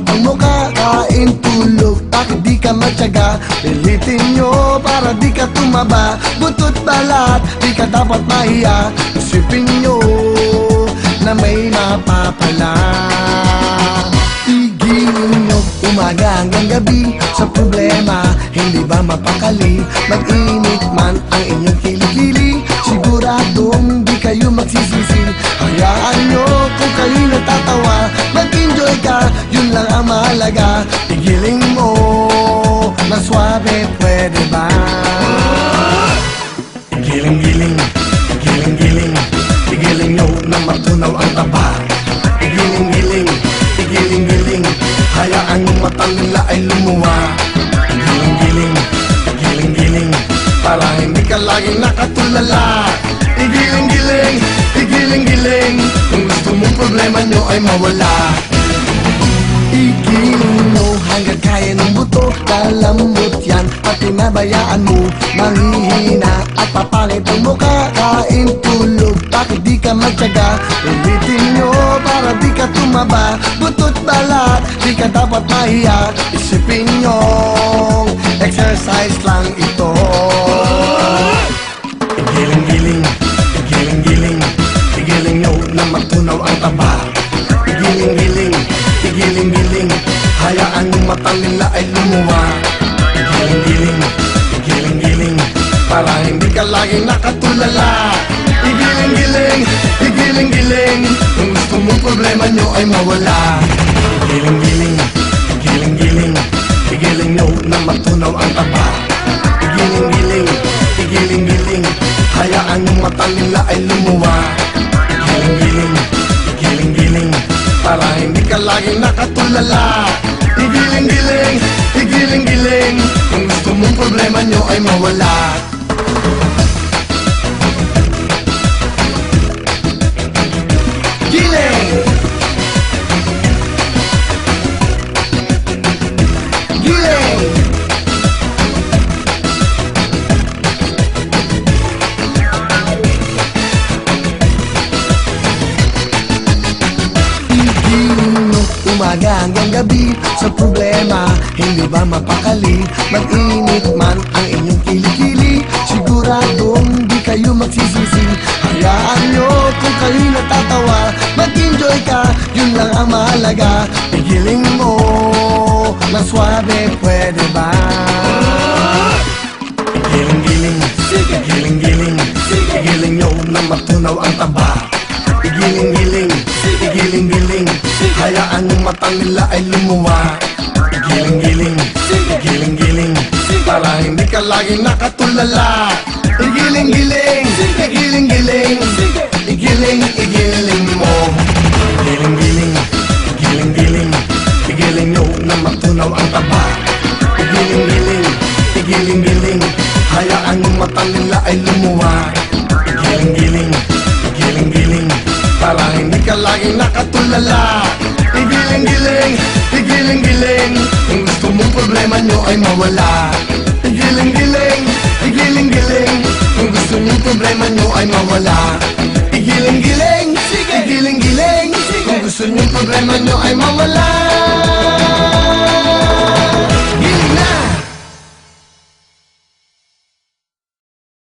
Papangit ang mukha, kain, tulog, bakit di ka matyaga? Pilitin nyo para di ka tumaba. Butot balat, di ka dapat mahiya. Isipin nyo na may mapapala. Tigilin nyo umaga hanggang gabi sa problema, hindi ba mapakali? Mag-init man ang inyong kilikili, siguradong di kayo magsisisi. Hayaan nyo kung kayo natatawa, mag-enjoy ka, yun lang ang mahalaga. Tigilin mo na swabe, pwede ba? Giling-giling, giling-giling, tigilin nyo na matunaw ang taba. Giling-giling, giling-giling, hayaan yung mata nila ay lumuwa. Giling-giling, giling-giling, para hindi ka laging nakatulala. Igiling-giling, igiling-giling, kung gusto mong problema nyo ay mawala. Igiling nyo hanggang kaya ng buto, kalambot yan at pinabayaan mo manghihina at papangit ang mukha. Kain, tulog, bakit di ka magtyaga? Ulitin nyo para di ka tumaba. Butot balat, di ka dapat mahiya. Isipin nyo, exercise lang ito. Igiling-giling, igiling-giling, igiling nyo na matunaw ang taba. Igiling-giling, igiling-giling, hayaan yung mata nila ay lumuwa. Igiling-giling, igiling-giling, para hindi ka laging nakatulala. Igiling-giling, igiling-giling, kung gusto mong problema nyo ay mawala. Igiling-giling, igiling-giling, igiling nyo na matunaw ang taba. Igiling-giling, igiling-giling, hayaan yung mata nila ay lumuwa. Igiling-giling, igiling-giling, para hindi ka laging nakatulala. Igiling-giling, igiling-giling, kung gusto mong problema nyo ay mawala. Giling! Giling! Umaga hanggang gabi sa problema, hindi ba mapakali? Mag-init man ang inyong kilikili, siguradong di kayo magsisisi. Hayaan nyo kung kayo natatawa, mag-enjoy ka, yun lang ang mahalaga. Igiling mo na swabe, pwede ba? Igiling-giling, igiling-giling, igiling nyo na matunaw ang taba. Igiling-giling, igiling-giling, hayaan yung mata nila ay lumuwa. Igiling-giling, igiling-giling, para hindi ka laging nakatulala. Igiling-giling, igiling-giling, igiling-igiling mo. Igiling-giling, igiling-giling, igiling nyo na matunaw ang taba. Igiling-giling, igiling-giling, hayaan yung mata nila ay lumuwa. Igiling-giling, igiling-giling, para hindi ka laging nakatulala. Igiling-giling, igiling-giling, kung gusto mong problema nyo ay mawala. Igiling-giling, igiling-giling, kung gusto mong problema nyo ay mawala. Igiling-giling, igiling-giling, kung gusto mong problema nyo ay mawala.